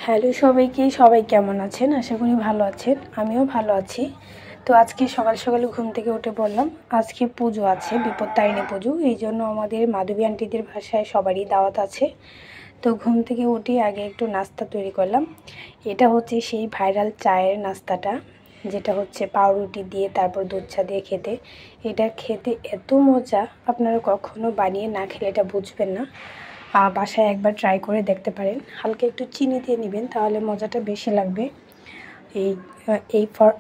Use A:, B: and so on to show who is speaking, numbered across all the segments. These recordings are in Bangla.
A: হ্যালো সবাইকে, সবাই কেমন আছেন? আশা করি ভালো আছেন। আমিও ভালো আছি। তো আজকে সকাল সকালে ঘুম থেকে উঠে পড়লাম। আজকে পুজো আছে, বিপত্তারিণী পুজো। এই জন্য আমাদের মাধবী আন্টিদের বাসায় সবারই দাওয়াত আছে। তো ঘুম থেকে উঠে আগে একটু নাস্তা তৈরি করলাম। এটা হচ্ছে সেই ভাইরাল চায়ের নাস্তাটা, যেটা হচ্ছে পাউরুটি দিয়ে তারপর দুধ চা দিয়ে খেতে। এটা খেতে এত মজা, আপনারা কখনো বানিয়ে না খেলে এটা বুঝবেন না। বাসায় একবার ট্রাই করে দেখতে পারেন। হালকা একটু চিনি দিয়ে নেবেন, তাহলে মজাটা বেশি লাগবে।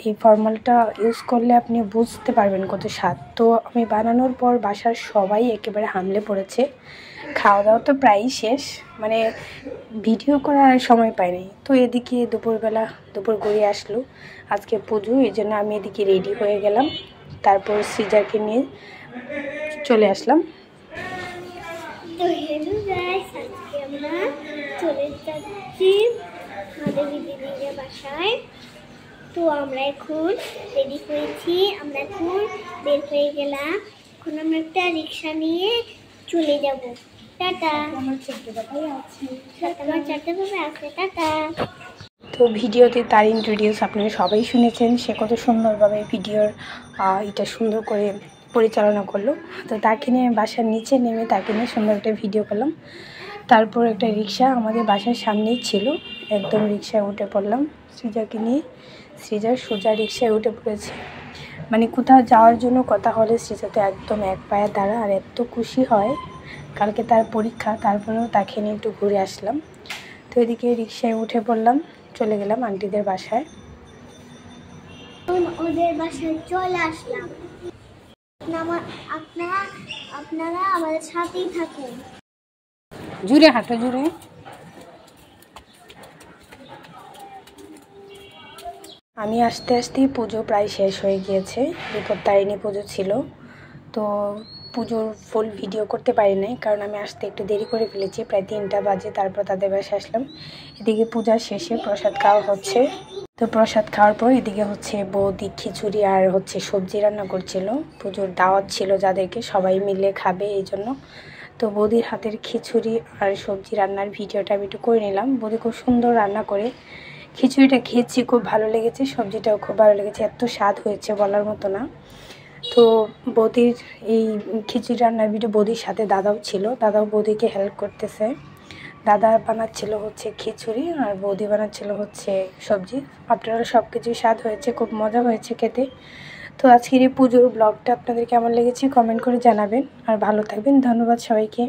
A: এই ফর্মালটা ইউজ করলে আপনি বুঝতে পারবেন কত স্বাদ। তো আমি বানানোর পর বাসার সবাই একেবারে হামলে পড়েছে। খাওয়া দাওয়া তো প্রায়ই শেষ, মানে ভিডিও করার সময় পাইনি। তো এদিকে দুপুর গড়িয়ে আসলো, আজকে পুজো, এই জন্য আমি এদিকে রেডি হয়ে গেলাম। তারপর সৃজাকে নিয়ে চলে আসলাম।
B: তো হ্যালো গাইস, আজকে আমরা চলে যাচ্ছি মাধবী দিদির বাসায়। তো আমরা এখন রেডি হয়েছি, আমরা এখন বের হয়ে গেলাম। এখন আমরা একটা রিক্সা নিয়ে চলে যাব। টাটা। আমার চারটে বাবাই আছে, টাটা।
A: তো ভিডিওতে তার ইন্ট্রোডিউস আপনারা সবাই শুনেছেন, সে কত সুন্দরভাবে ভিডিওর এটা সুন্দর করে পরিচালনা করলো। তো তাকে নিয়ে বাসার নিচে নেমে তাকে নিয়ে সুন্দর একটা ভিডিও করলাম। তারপর একটা রিক্সা আমাদের বাসার সামনেই ছিল, একদম রিক্সায় উঠে পড়লাম সৃজাকে নিয়ে। সৃজা সোজা রিক্সায় উঠে পড়েছে। মানে কোথাও যাওয়ার জন্য কথা হলে সৃজা তো একদম এক পায়ে দাঁড়া, আর এত খুশি হয়। কালকে তার পরীক্ষা, তারপরেও তাকে নিয়ে একটু ঘুরে আসলাম। তো এদিকে রিক্সায় উঠে পড়লাম, চলে গেলাম আন্টিদের বাসায়।
B: ওদের বাসায় চলে আসলাম। আপনারা আমাদের সাথেই থাকুন।
A: জুড়ে হাঁটো, জুড়ে। আমি আসতে আসতেই পুজো প্রায় শেষ হয়ে গিয়েছে। বিপত্তারিণী পুজো ছিল, তো পুজোর ফুল ভিডিও করতে পারি নাই, কারণ আমি আসতে একটু দেরি করে ফেলেছি। প্রায় 3টা বাজে তারপর তাদের বাসায় আসলাম। এদিকে পূজার শেষে প্রসাদ খাওয়া হচ্ছে। তো প্রসাদ খাওয়ার পর এদিকে হচ্ছে বৌদি খিচুড়ি আর হচ্ছে সবজি রান্না করছিল। পুজোর দাওয়াত ছিল যাদেরকে, সবাই মিলে খাবে এই জন্য। তো বৌদির হাতের খিচুড়ি আর সবজি রান্নার ভিডিওটা আমি একটু করে নিলাম। বৌদি খুব সুন্দর রান্না করে। খিচুড়িটা খেয়েছি, খুব ভালো লেগেছে, সবজিটাও খুব ভালো লেগেছে, এত স্বাদ হয়েছে বলার মতো না। তো বৌদির এই খিচুড়ি রান্নার ভিডিও, বৌদির সাথে দাদাও ছিল, দাদাও বৌদিকে হেল্প করতেছে। দাদা বানাচ্ছিল হচ্ছে খিচুড়ি আর বৌদি বানাচ্ছিল হচ্ছে সবজি। আপনারা সব কিছুই স্বাদ হয়েছে, খুব মজা হয়েছে খেতে। তো আজকের এই পুজোর ব্লগটা আপনাদের কেমন লেগেছে কমেন্ট করে জানাবেন, আর ভালো থাকবেন। ধন্যবাদ সবাইকে।